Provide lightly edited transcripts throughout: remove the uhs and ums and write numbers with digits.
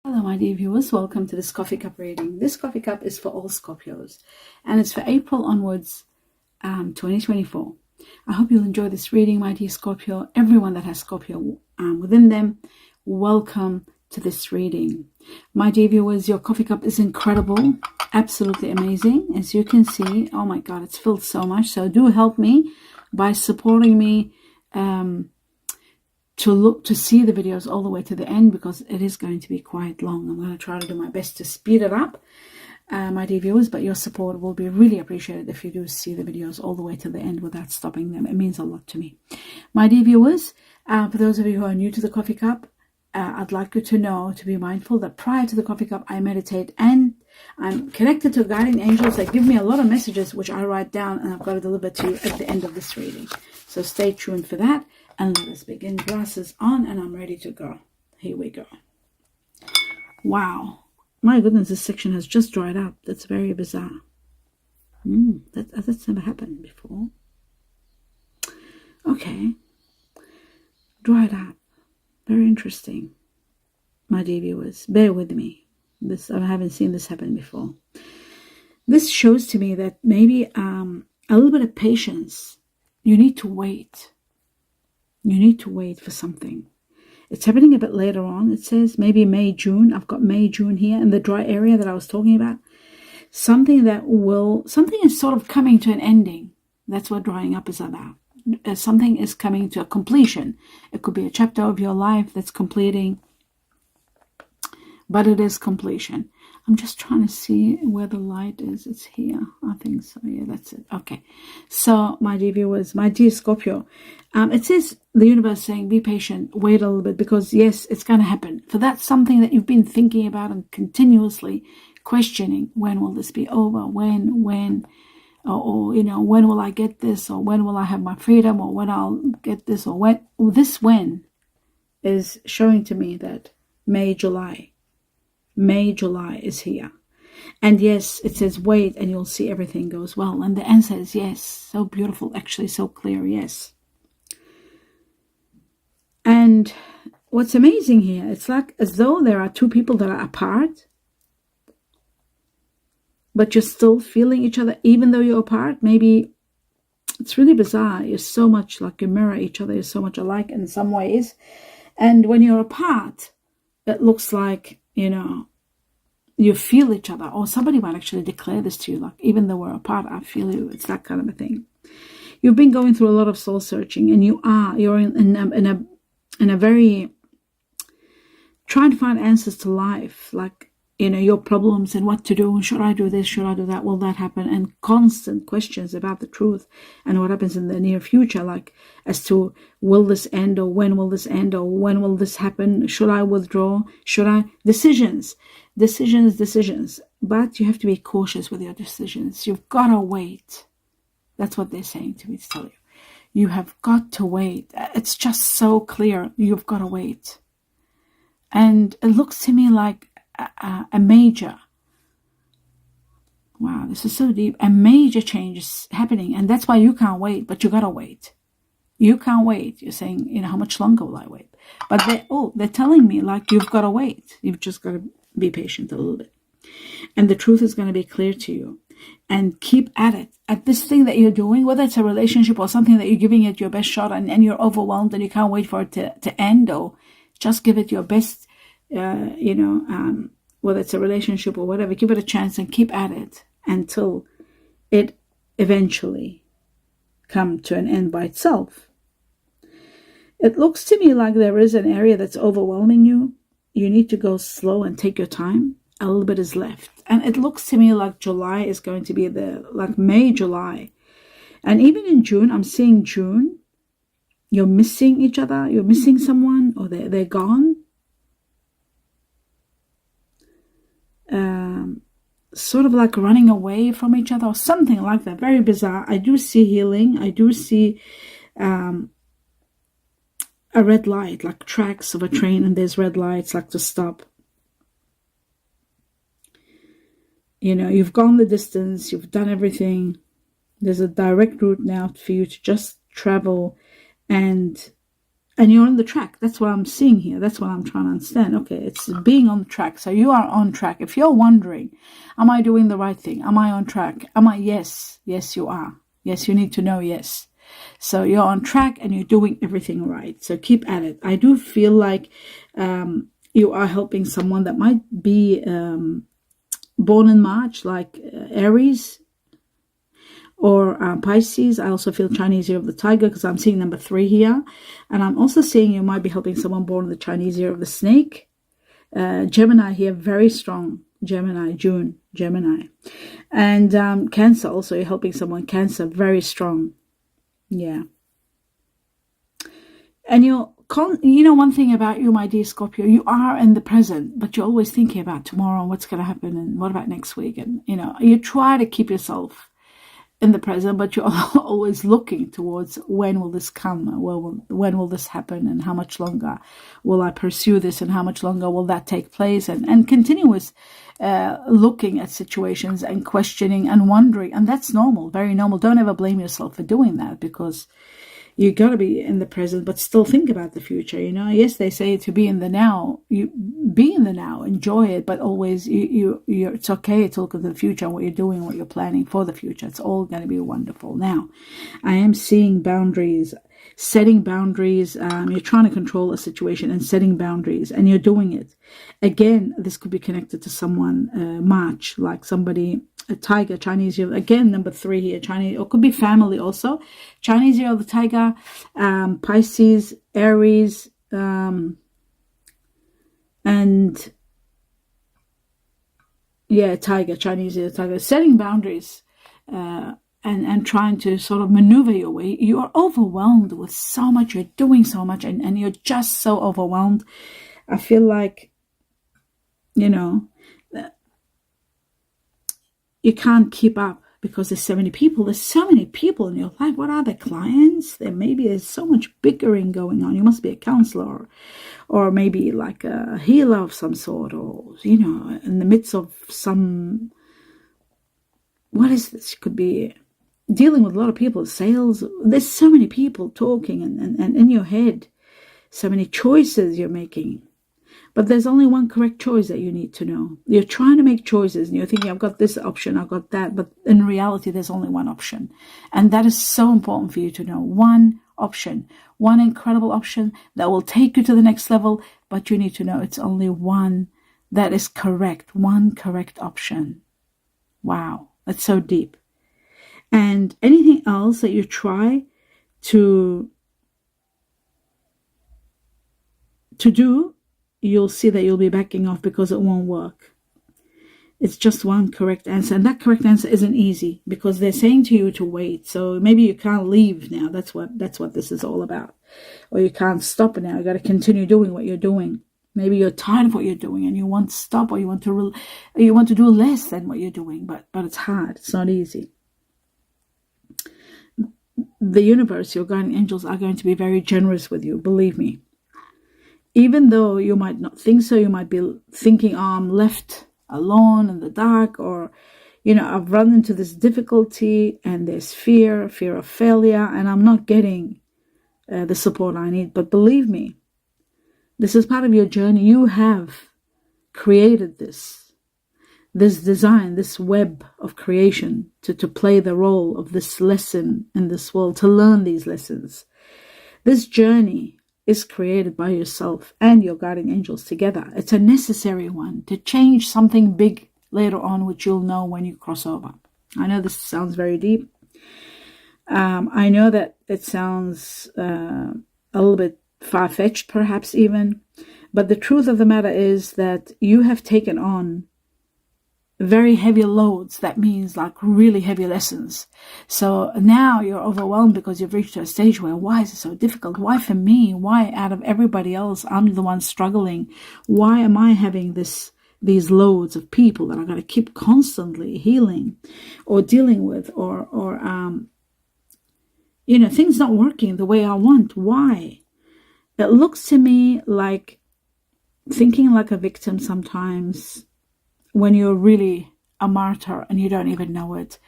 Hello my dear viewers, welcome to this coffee cup reading. This coffee cup is for all Scorpios and it's for April onwards 2024. I hope you'll enjoy this reading, my dear Scorpio. Everyone that has Scorpio within them, welcome to this reading. My dear viewers, your coffee cup is incredible, absolutely amazing. As you can see, oh my god, it's filled so much. So do help me by supporting me to see the videos all the way to the end, because it is going to be quite long. I'm going to try to do my best to speed it up, my dear viewers, but your support will be really appreciated if you do see the videos all the way to the end without stopping them. It means a lot to me. My dear viewers, for those of you who are new to the coffee cup, I'd like you to know, to be mindful that prior to the coffee cup, I meditate and I'm connected to guiding angels that give me a lot of messages, which I write down and I've got to deliver to you at the end of this reading. So stay tuned for that. And let us begin. Glasses on and I'm ready to go. Here we go. Wow. My goodness, this section has just dried up. That's very bizarre. That's never happened before. Okay. Dried up. Very interesting. My dear viewers, bear with me. I haven't seen this happen before. This shows to me that maybe a little bit of patience. You need to wait. You need to wait for something. It's happening a bit later on. It says maybe May, June. I've got May, June here in the dry area that I was talking about. Something is sort of coming to an ending. That's what drying up is about. Something is coming to a completion. It could be a chapter of your life that's completing, but it is completion. I'm just trying to see where the light is. It's here. I think so. Yeah, that's it. Okay. So, my dear viewers, my dear Scorpio, it says the universe saying, be patient, wait a little bit, because yes, it's going to happen. For that's something that you've been thinking about and continuously questioning. When will this be over? When, or you know, when will I get this? Or when will I have my freedom? Or when I'll get this? Or when? This when is showing to me that May, July is here. And yes, it says wait and you'll see everything goes well. And the answer is yes. So beautiful, actually, so clear, yes. And what's amazing here, it's like as though there are two people that are apart, but you're still feeling each other even though you're apart. Maybe it's really bizarre. You're so much like you mirror each other. You're so much alike in some ways. And when you're apart, it looks like, you know, you feel each other, or somebody might actually declare this to you, like, even though we're apart, I feel you. It's that kind of a thing. You've been going through a lot of soul searching, and you're in a very trying to find answers to life, like, you know, your problems and what to do. Should I do this? Should I do that? Will that happen? And constant questions about the truth and what happens in the near future, like as to will this end, or when will this end, or when will this happen? Should I withdraw? Should I? Decisions. But you have to be cautious with your decisions. You've got to wait. That's what they're saying to me to tell you. You have got to wait. It's just so clear. You've got to wait. And it looks to me like a major, wow, this is so deep, a major change is happening, and that's why you can't wait, but you gotta wait. You can't wait. You're saying, you know, how much longer will I wait? But they're telling me, like, you've got to wait. You've just got to be patient a little bit, and the truth is going to be clear to you. And keep at it, at this thing that you're doing, whether it's a relationship or something that you're giving it your best shot, and you're overwhelmed and you can't wait for it to end, or just give it your best. Whether it's a relationship or whatever, give it a chance and keep at it until it eventually come to an end by itself. It looks to me like there is an area that's overwhelming you. You need to go slow and take your time. A little bit is left. And it looks to me like July is going to be like May, July. And even in June, I'm seeing June. You're missing each other. You're missing someone, or they're gone. Sort of like running away from each other or something like that. Very bizarre. I do see healing. I do see a red light, like tracks of a train, and there's red lights like to stop. You know, you've gone the distance, you've done everything. There's a direct route now for you to just travel and and you're on the track. That's what I'm seeing here. That's what I'm trying to understand. Okay, it's being on the track. So you are on track. If you're wondering, am I doing the right thing? Am I on track? Am I? Yes, you are. Yes, you need to know, yes. So you're on track and you're doing everything right. So keep at it. I do feel like you are helping someone that might be born in March, like Aries or Pisces. I also feel Chinese year of the tiger because I'm seeing number 3 here. And I'm also seeing you might be helping someone born in the Chinese year of the snake. Gemini here, very strong. Gemini, June, Gemini. And Cancer also, you're helping someone, Cancer, very strong. Yeah. And you know, one thing about you, my dear Scorpio, you are in the present, but you're always thinking about tomorrow and what's going to happen and what about next week. And, you know, you try to keep yourself in the present, but you're always looking towards when will this come, when will this happen, and how much longer will I pursue this, and how much longer will that take place, and continuous looking at situations and questioning and wondering. And that's normal, very normal. Don't ever blame yourself for doing that, because you got to be in the present, but still think about the future. You know, yes, they say to be in the now. You be in the now, enjoy it, but always it's okay to look at the future and what you're doing, what you're planning for the future. It's all going to be wonderful. Now, I am seeing boundaries, setting boundaries. You're trying to control a situation and setting boundaries, and you're doing it. Again, this could be connected to someone, March, like somebody, a tiger, Chinese year, again, number 3 here, Chinese, or could be family also. Chinese year of the tiger, Pisces, Aries, and yeah, tiger, Chinese year, tiger, setting boundaries, and trying to sort of maneuver your way. You are overwhelmed with so much, you're doing so much, and you're just so overwhelmed. I feel like, you know, you can't keep up because there's so many people. There's so many people in your life. What are the clients? There's so much bickering going on. You must be a counselor, or maybe like a healer of some sort, or, you know, in the midst of some, what is this? Could be dealing with a lot of people, sales. There's so many people talking, and in your head, so many choices you're making. But there's only one correct choice that you need to know. You're trying to make choices and you're thinking, I've got this option, I've got that. But in reality, there's only one option. And that is so important for you to know. One option, one incredible option that will take you to the next level. But you need to know it's only one that is correct, one correct option. Wow, that's so deep. And anything else that you try to do, you'll see that you'll be backing off because it won't work. It's just one correct answer. And that correct answer isn't easy because they're saying to you to wait. So maybe you can't leave now. That's what this is all about. Or you can't stop it now. You got to continue doing what you're doing. Maybe you're tired of what you're doing and you want to stop, or you want to do less than what you're doing. But it's hard. It's not easy. The universe, your guardian angels, are going to be very generous with you. Believe me. Even though you might not think so, you might be thinking, oh, I'm left alone in the dark, or, you know, I've run into this difficulty and there's fear of failure, and I'm not getting the support I need. But believe me, this is part of your journey. You have created this design, this web of creation to play the role of this lesson in this world, to learn these lessons. This journey is created by yourself and your guardian angels together. It's a necessary one to change something big later on, which you'll know when you cross over. I know this sounds very deep. I know that it sounds a little bit far-fetched, perhaps even, but the truth of the matter is that you have taken on very heavy loads. That means like really heavy lessons. So now you're overwhelmed because you've reached a stage where, why is it so difficult? Why for me? Why out of everybody else, I'm the one struggling? Why am I having these loads of people that I got to keep constantly healing or dealing with, or you know, things not working the way I want? Why? It looks to me like thinking like a victim sometimes, when you're really a martyr and you don't even know it.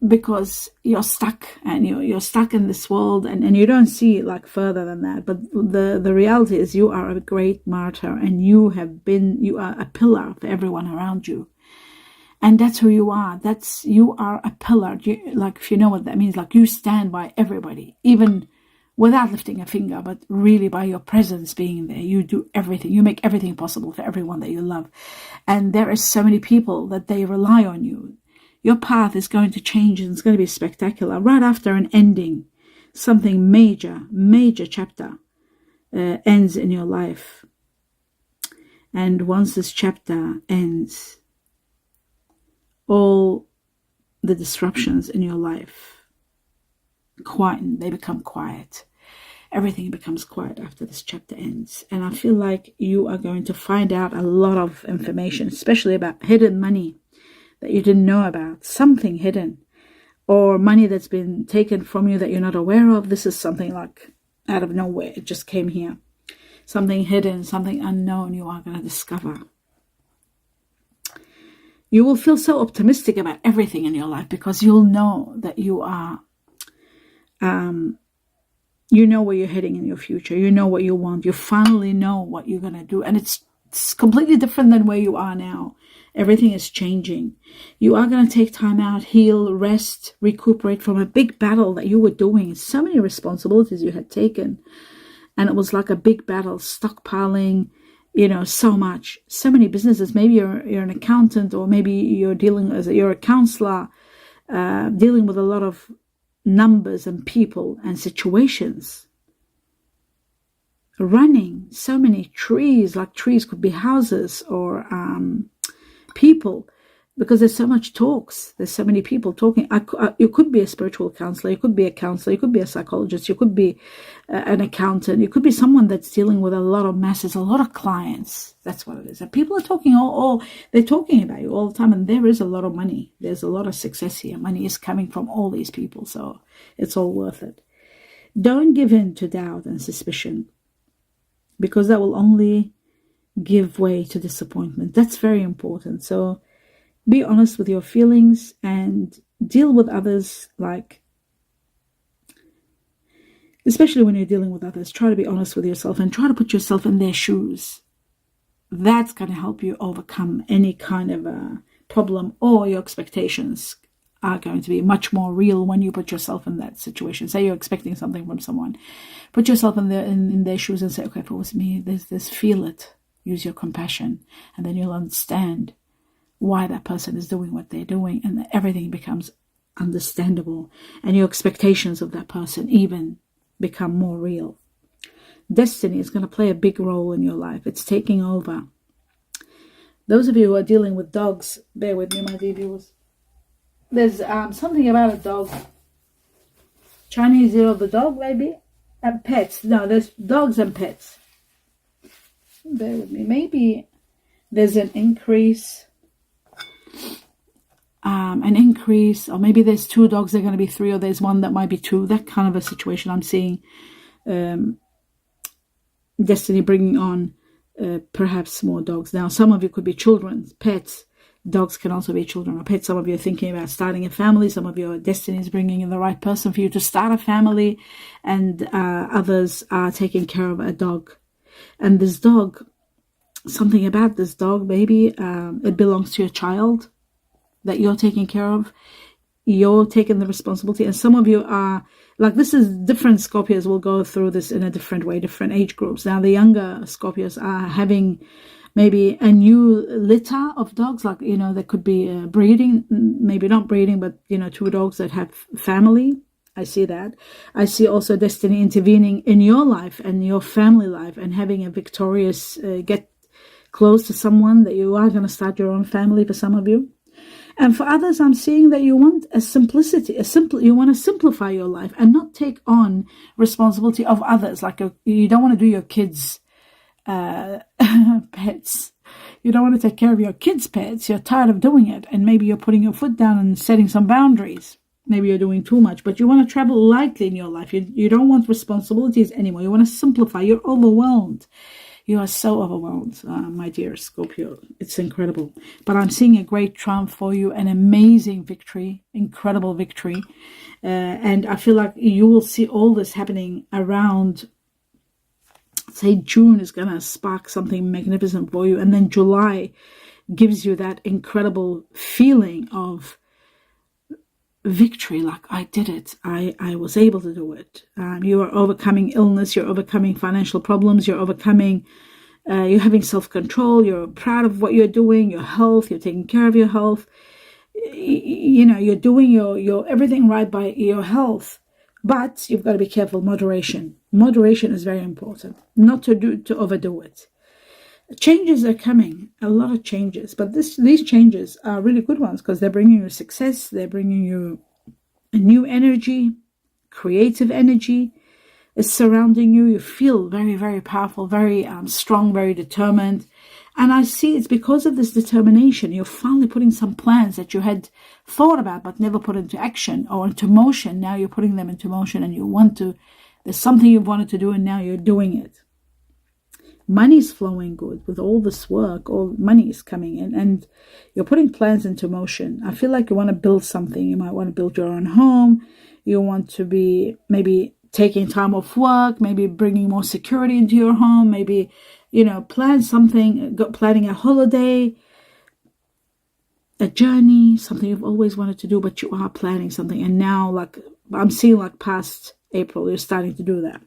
because you're stuck, and you're stuck in this world, and you don't see like further than that. But the reality is you are a great martyr, and you are a pillar for everyone around you. And that's who you are. You are a pillar. Like, if you know what that means, like, you stand by everybody, even without lifting a finger, but really by your presence being there. You do everything. You make everything possible for everyone that you love. And there are so many people that they rely on you. Your path is going to change, and it's going to be spectacular. Right after an ending, something major chapter ends in your life. And once this chapter ends, all the disruptions in your life quieten. They become quiet. Everything becomes quiet after this chapter ends. And I feel like you are going to find out a lot of information, especially about hidden money that you didn't know about, something hidden, or money that's been taken from you that you're not aware of. This is something like out of nowhere. It just came here. Something hidden, something unknown you are going to discover. You will feel so optimistic about everything in your life, because you'll know that you are, you know where you're heading in your future. You know what you want. You finally know what you're going to do. And it's completely different than where you are now. Everything is changing. You are going to take time out, heal, rest, recuperate from a big battle that you were doing. So many responsibilities you had taken. And it was like a big battle, stockpiling, so much, so many businesses. Maybe you're an accountant, or maybe you're a counselor, dealing with a lot of numbers and people and situations. Running so many trees, like trees could be houses or people, because there's so much talks. There's so many people talking. You could be a spiritual counselor. You could be a counselor. You could be a psychologist. You could be an accountant. You could be someone that's dealing with a lot of masses, a lot of clients. That's what it is. And people are talking they're talking about you all the time. And there is a lot of money. There's a lot of success here. Money is coming from all these people. So it's all worth it. Don't give in to doubt and suspicion, because that will only give way to disappointment. That's very important. So be honest with your feelings and deal with others, especially when you're dealing with others, try to be honest with yourself and try to put yourself in their shoes. That's going to help you overcome any kind of a problem, or your expectations are going to be much more real when you put yourself in that situation. Say you're expecting something from someone. Put yourself in their shoes and say, okay, if it was me, there's this, feel it. Use your compassion, and then you'll understand why that person is doing what they're doing, and everything becomes understandable, and your expectations of that person even become more real. Destiny is going to play a big role in your life. It's taking over. Those of you who are dealing with dogs, bear with me, my dear viewers. There's something about a dog. Chinese year of the dog, maybe? And pets. No, there's dogs and pets. Bear with me. Maybe there's an increase, or maybe there's 2 dogs, they're going to be 3, or there's one that might be 2. That kind of a situation I'm seeing. Destiny bringing on perhaps more dogs. Now, some of you could be children, pets. Dogs can also be children or pets. Some of you are thinking about starting a family. Some of your destiny is bringing in the right person for you to start a family, and others are taking care of a dog. And this dog, something about this dog, maybe it belongs to your child that you're taking care of. You're taking the responsibility. And some of you are, this is different Scorpios will go through this in a different way, different age groups. Now, the younger Scorpios are having maybe a new litter of dogs, there could be breeding, maybe not breeding, but, 2 dogs that have family. I see that. I see also destiny intervening in your life and your family life, and having a victorious, get close to someone that you are going to start your own family for some of you. And for others, I'm seeing that you want you want to simplify your life and not take on responsibility of others. You don't want to do your kids' pets. You don't want to take care of your kids' pets. You're tired of doing it. And maybe you're putting your foot down and setting some boundaries. Maybe you're doing too much, but you want to travel lightly in your life. You don't want responsibilities anymore. You want to simplify. You're overwhelmed. You are so overwhelmed, my dear Scorpio. It's incredible. But I'm seeing a great triumph for you, an amazing victory, incredible victory. And I feel like you will see all this happening around, say, June is going to spark something magnificent for you. And then July gives you that incredible feeling of victory, like I did it, I was able to do it. You are overcoming illness, you're overcoming financial problems, you're overcoming, you're having self-control, you're proud of what you're doing, your health, you're taking care of your health, you're doing your everything right by your health. But you've got to be careful. Moderation is very important, not to overdo it. Changes are coming, a lot of changes, but these changes are really good ones because they're bringing you success, they're bringing you a new energy, creative energy is surrounding you. You feel very, very powerful, very strong, very determined. And I see it's because of this determination, you're finally putting some plans that you had thought about but never put into action or into motion. Now you're putting them into motion and there's something you've wanted to do and now you're doing it. Money's flowing good with all this work, all money is coming in and you're putting plans into motion. I feel like you want to build something. You might want to build your own home. You want to be maybe taking time off work, maybe bringing more security into your home, maybe, plan something, planning a holiday, a journey, something you've always wanted to do, but you are planning something. And now, like I'm seeing like past April, you're starting to do that.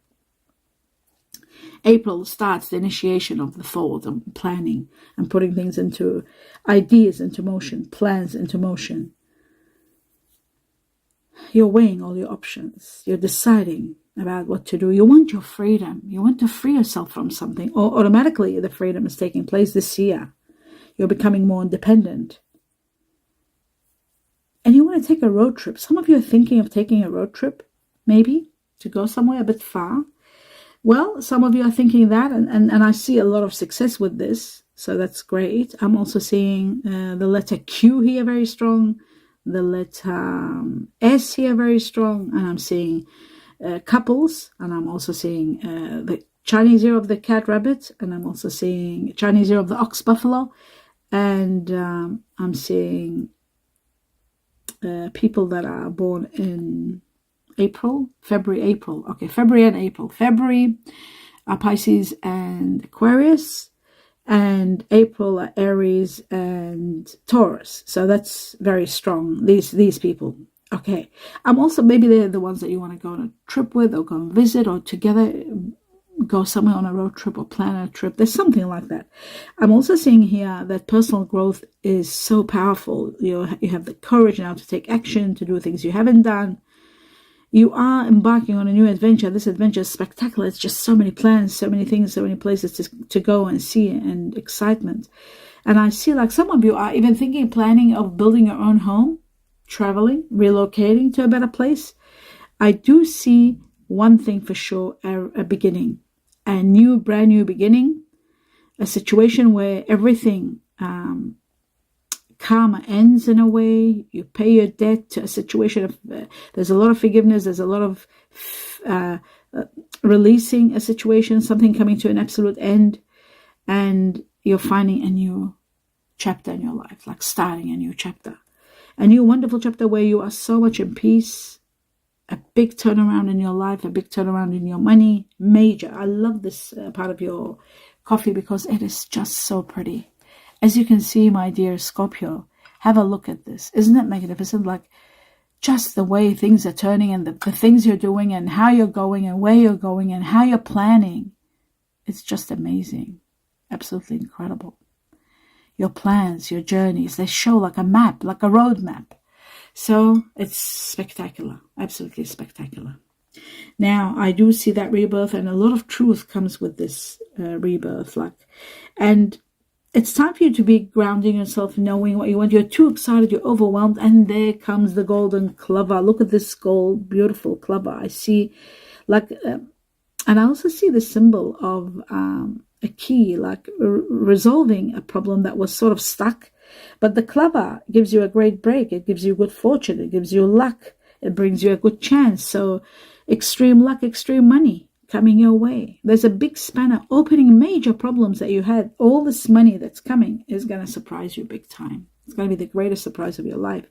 April starts the initiation of the thought and planning and putting things into ideas into motion, plans into motion. You're weighing all your options. You're deciding about what to do. You want your freedom. You want to free yourself from something. Or automatically the freedom is taking place this year. You're becoming more independent. And you want to take a road trip. Some of you are thinking of taking a road trip, maybe, to go somewhere a bit far. Well, some of you are thinking that, and I see a lot of success with this, so that's great. I'm also seeing the letter Q here very strong, the letter S here very strong, and I'm seeing couples, and I'm also seeing the Chinese year of the cat rabbit, and I'm also seeing Chinese year of the ox buffalo, and I'm seeing people that are born in February and April. February are Pisces and Aquarius, and April are Aries and Taurus. So that's very strong, these people. Okay. I'm also, maybe they're the ones that you want to go on a trip with or go and visit or together go somewhere on a road trip or plan a trip. There's something like that. I'm also seeing here that personal growth is so powerful. You have the courage now to take action, to do things you haven't done. You are embarking on a new adventure. This adventure is spectacular. It's just so many plans, so many things, so many places to go and see, and excitement. And I see like some of you are even planning of building your own home, traveling, relocating to a better place. I do see one thing for sure, a beginning, a brand new beginning, a situation where everything, karma ends in a way. You pay your debt to a situation of there's a lot of forgiveness, there's a lot of releasing a situation, something coming to an absolute end, and you're finding a new chapter in your life, like starting a new chapter, a new wonderful chapter where you are so much in peace, a big turnaround in your life, a big turnaround in your money, major. I love this part of your coffee because it is just so pretty. As you can see, my dear Scorpio, have a look at this. Isn't it magnificent? Like just the way things are turning and the things you're doing and how you're going and where you're going and how you're planning. It's just amazing. Absolutely incredible. Your plans, your journeys, they show like a map, like a road map. So it's spectacular, absolutely spectacular. Now, I do see that rebirth, and a lot of truth comes with this rebirth. And it's time for you to be grounding yourself, knowing what you want. You're too excited, you're overwhelmed, and there comes the golden clover. Look at this gold, beautiful clover. I see, and I also see the symbol of a key, like resolving a problem that was sort of stuck. But the clover gives you a great break. It gives you good fortune. It gives you luck. It brings you a good chance. So extreme luck, extreme money coming your way. There's a big spanner opening major problems that you had. All this money that's coming is going to surprise you big time. It's going to be the greatest surprise of your life.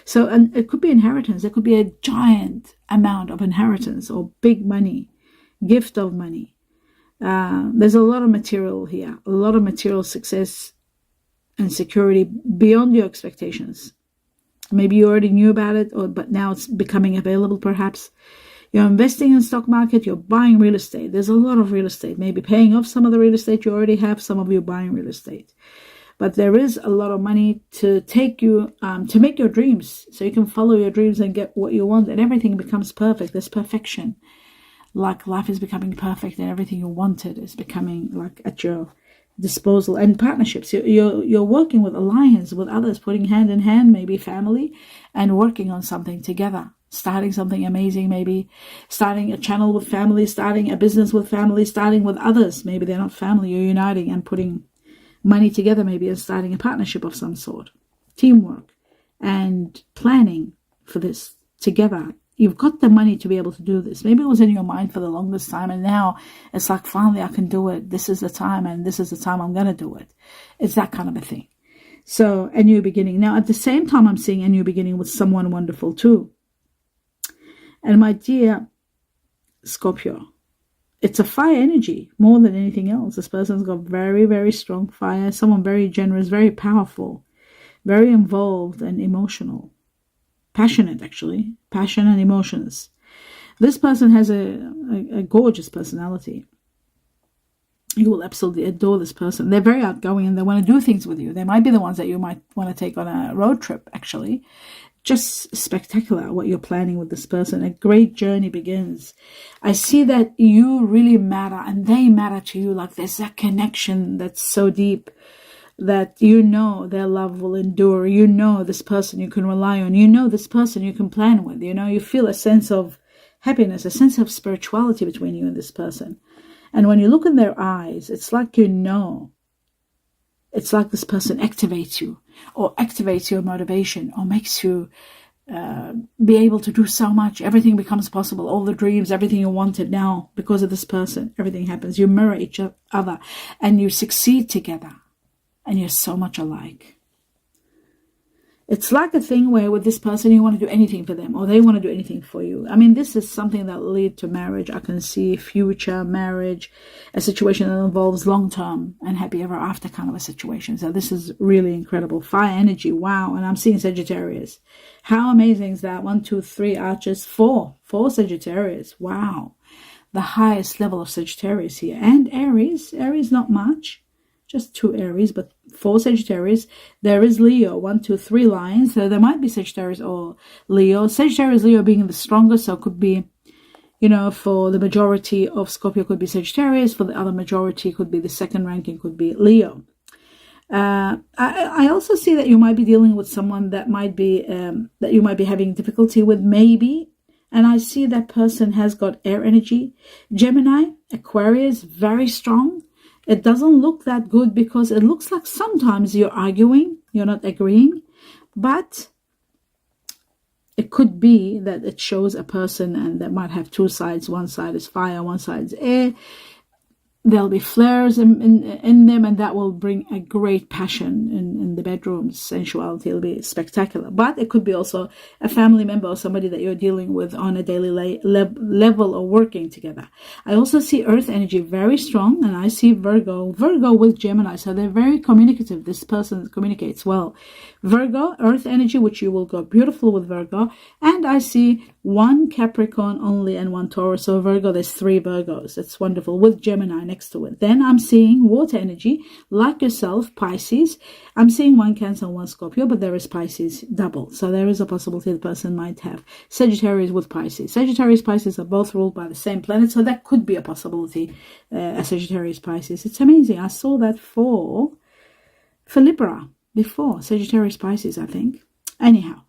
So, and it could be inheritance. It could be a giant amount of inheritance or big money, gift of money. There's a lot of material here, a lot of material success and security beyond your expectations. Maybe you already knew about it, but now it's becoming available perhaps. You're investing in stock market, you're buying real estate. There's a lot of real estate, maybe paying off some of the real estate you already have, some of you buying real estate. But there is a lot of money to take you, to make your dreams, so you can follow your dreams and get what you want, and everything becomes perfect. There's perfection. Like life is becoming perfect and everything you wanted is becoming like at your disposal. And partnerships, you're working with alliance with others, putting hand in hand, maybe family, and working on something together, starting something amazing, maybe starting a channel with family, starting a business with family, starting with others. Maybe they're not family. You're uniting and putting money together, maybe, and starting a partnership of some sort. Teamwork and planning for this together. You've got the money to be able to do this. Maybe it was in your mind for the longest time, and now it's like, finally, I can do it. This is the time, and this is the time I'm going to do it. It's that kind of a thing. So, a new beginning. Now, at the same time, I'm seeing a new beginning with someone wonderful too. And my dear Scorpio, it's a fire energy more than anything else. This person's got very, very strong fire. Someone very generous, very powerful, very involved and emotional. Passionate, actually. Passion and emotions. This person has a gorgeous personality. You will absolutely adore this person. They're very outgoing and they want to do things with you. They might be the ones that you might want to take on a road trip, actually. Just spectacular what you're planning with this person. A great journey begins. I see that you really matter and they matter to you. Like there's that connection that's so deep that you know their love will endure. You know this person you can rely on. You know this person you can plan with. You know, you feel a sense of happiness, a sense of spirituality between you and this person. And when you look in their eyes, it's like you know. It's like this person activates you or activates your motivation or makes you be able to do so much. Everything becomes possible. All the dreams, everything you wanted now because of this person, everything happens. You mirror each other and you succeed together. And you're so much alike. It's like a thing where with this person, you want to do anything for them or they want to do anything for you. I mean, this is something that will lead to marriage. I can see future marriage, a situation that involves long-term and happy ever after kind of a situation. So this is really incredible. Fire energy. Wow. And I'm seeing Sagittarius. How amazing is that? 1, 2, 3 arches, 4 Sagittarius. Wow. The highest level of Sagittarius here. And Aries. Aries, not much. Just 2 Aries, but 4 Sagittarius. There is Leo, 1, 2, 3 lines. So there might be Sagittarius or Leo. Sagittarius, Leo being the strongest, so it could be, you know, for the majority of Scorpio could be Sagittarius. For the other majority could be the second ranking, could be Leo. I also see that you might be dealing with someone that might be that you might be having difficulty with, maybe. And I see that person has got air energy. Gemini, Aquarius, very strong. It doesn't look that good because it looks like sometimes you're arguing, you're not agreeing, but it could be that it shows a person and that might have 2 sides. One side is fire, one side is air. There'll be flares in them, and that will bring a great passion in the bedroom. Sensuality will be spectacular. But it could be also a family member or somebody that you're dealing with on a daily level or working together. I also see earth energy very strong, and I see Virgo with Gemini. So they're very communicative. This person communicates well. Virgo, earth energy, which you will go beautiful with Virgo. And I see 1 Capricorn only and 1 Taurus. So Virgo, there's 3 Virgos. That's wonderful with Gemini next to it. Then I'm seeing water energy, like yourself, Pisces. I'm seeing 1 Cancer and 1 Scorpio, but there is Pisces double. So there is a possibility the person might have Sagittarius with Pisces. Sagittarius, Pisces are both ruled by the same planet. So that could be a possibility, a Sagittarius, Pisces. It's amazing. I saw that for Libra before. Sagittarius, Pisces, I think. Anyhow,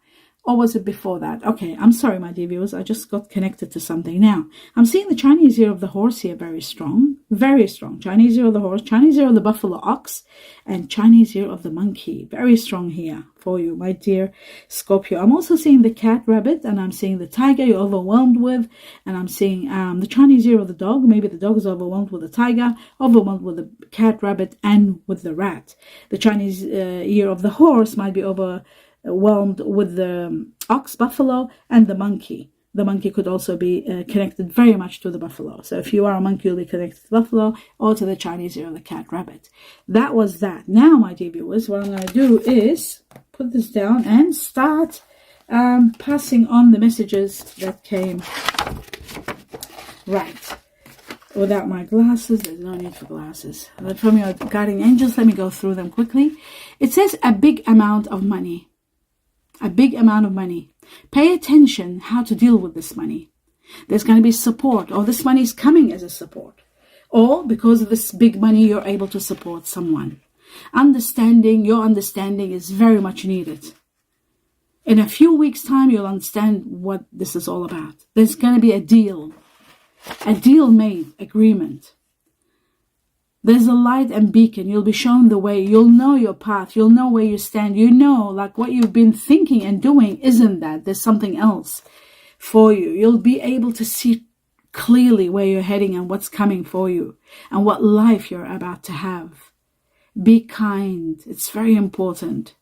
Or was it before that? Okay, I'm sorry, my dear viewers. I just got connected to something. Now, I'm seeing the Chinese year of the horse here very strong. Very strong. Chinese year of the horse, Chinese year of the buffalo ox, and Chinese year of the monkey. Very strong here for you, my dear Scorpio. I'm also seeing the cat, rabbit, and I'm seeing the tiger you're overwhelmed with. And I'm seeing the Chinese year of the dog. Maybe the dog is overwhelmed with the tiger, overwhelmed with the cat, rabbit, and with the rat. The Chinese year of the horse might be overwhelmed with the ox, buffalo, and the monkey. The monkey could also be connected very much to the buffalo. So if you are a monkey, you'll be connected to the buffalo or to the Chinese year of the cat, rabbit. That was that. Now, my dear viewers, what I'm going to do is put this down and start passing on the messages that came. Right. Without my glasses, there's no need for glasses. But from your guardian angels, let me go through them quickly. It says a big amount of money. A big amount of money. Pay attention how to deal with this money. There's going to be support, or this money is coming as a support. Or because of this big money, you're able to support someone. Your understanding is very much needed. In a few weeks' time, you'll understand what this is all about. There's going to be a deal made, agreement. There's a light and beacon. You'll be shown the way. You'll know your path. You'll know where you stand. You know, like what you've been thinking and doing isn't that. There's something else for you. You'll be able to see clearly where you're heading and what's coming for you and what life you're about to have. Be kind. It's very important.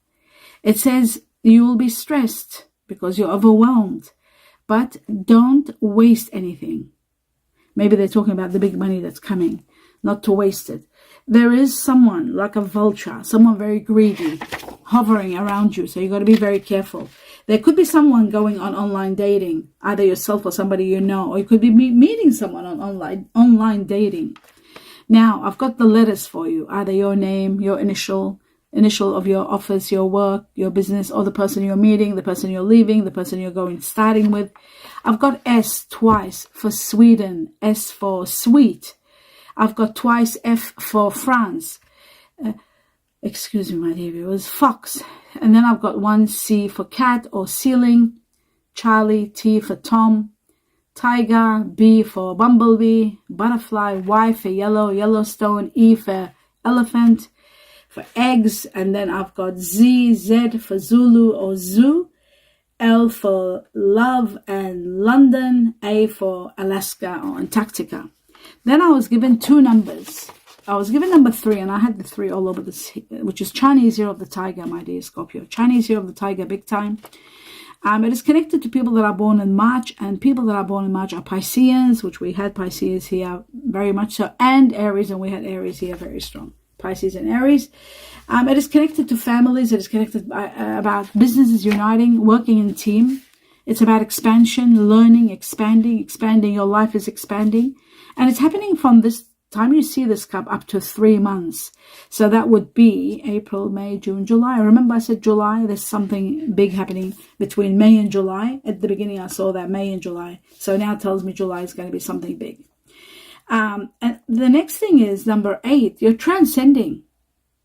It says you will be stressed because you're overwhelmed, but don't waste anything. Maybe they're talking about the big money that's coming. Not to waste it. There is someone like a vulture, someone very greedy, hovering around you. So you got to be very careful. There could be someone going on online dating, either yourself or somebody you know, or you could be meeting someone on online dating. Now, I've got the letters for you, either your name, your initial of your office, your work, your business, or the person you're meeting, the person you're leaving, the person you're starting with. I've got S twice for Sweden, S for sweet. I've got twice F for France. Excuse me, my dear viewers. Fox. And then I've got one C for cat or ceiling. Charlie. T for Tom. Tiger. B for bumblebee. Butterfly. Y for yellow. Yellowstone. E for elephant. For eggs. And then I've got Z for Zulu or zoo. L for love and London. A for Alaska or Antarctica. Then I was given two numbers. I was given number 3, and I had the 3 all over this, which is Chinese year of the tiger, my dear Scorpio. Chinese year of the tiger, big time. It is connected to people that are born in March, and people that are born in March are Pisceans, which we had Pisces here very much so, and Aries, and we had Aries here very strong. Pisces and Aries. It is connected to families. It is connected about businesses uniting, working in team. It's about expansion, learning, expanding. Your life is expanding. And it's happening from this time you see this cup up to 3 months. So that would be April, May, June, July. Remember I said July? There's something big happening between May and July. At the beginning I saw that May and July. So now it tells me July is going to be something big. And the next thing is number 8. You're transcending.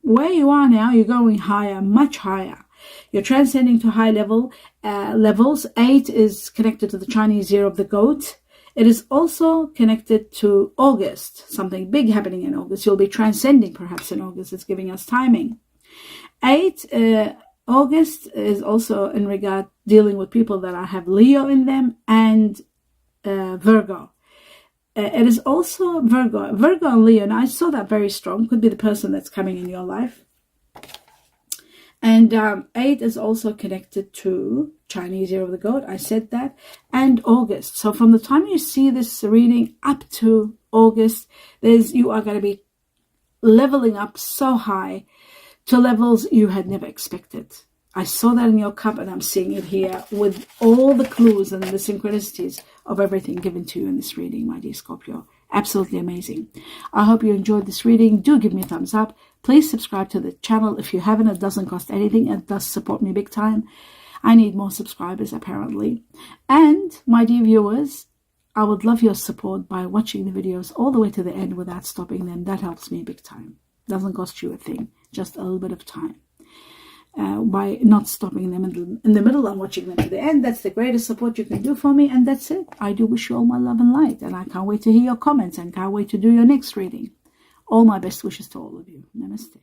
Where you are now, you're going higher, much higher. You're transcending to high levels. 8 is connected to the Chinese year of the goat. It is also connected to August, something big happening in August. You'll be transcending perhaps in August. It's giving us timing. 8, August is also in regard dealing with people that have Leo in them and Virgo. It is also Virgo and Leo. Now I saw that very strong. Could be the person that's coming in your life. And 8 is also connected to Chinese year of the goat. I said that. And August. So from the time you see this reading up to August, you are going to be leveling up so high to levels you had never expected. I saw that in your cup, and I'm seeing it here with all the clues and the synchronicities of everything given to you in this reading, my dear Scorpio. Absolutely amazing. I hope you enjoyed this reading. Do give me a thumbs up. Please subscribe to the channel if you haven't. It doesn't cost anything. It does support me big time. I need more subscribers, apparently. And, my dear viewers, I would love your support by watching the videos all the way to the end without stopping them. That helps me big time. Doesn't cost you a thing. Just a little bit of time. by not stopping them in the middle and watching them to the end. That's the greatest support you can do for me, and that's it. I do wish you all my love and light, and I can't wait to hear your comments and can't wait to do your next reading. All my best wishes to all of you. Namaste.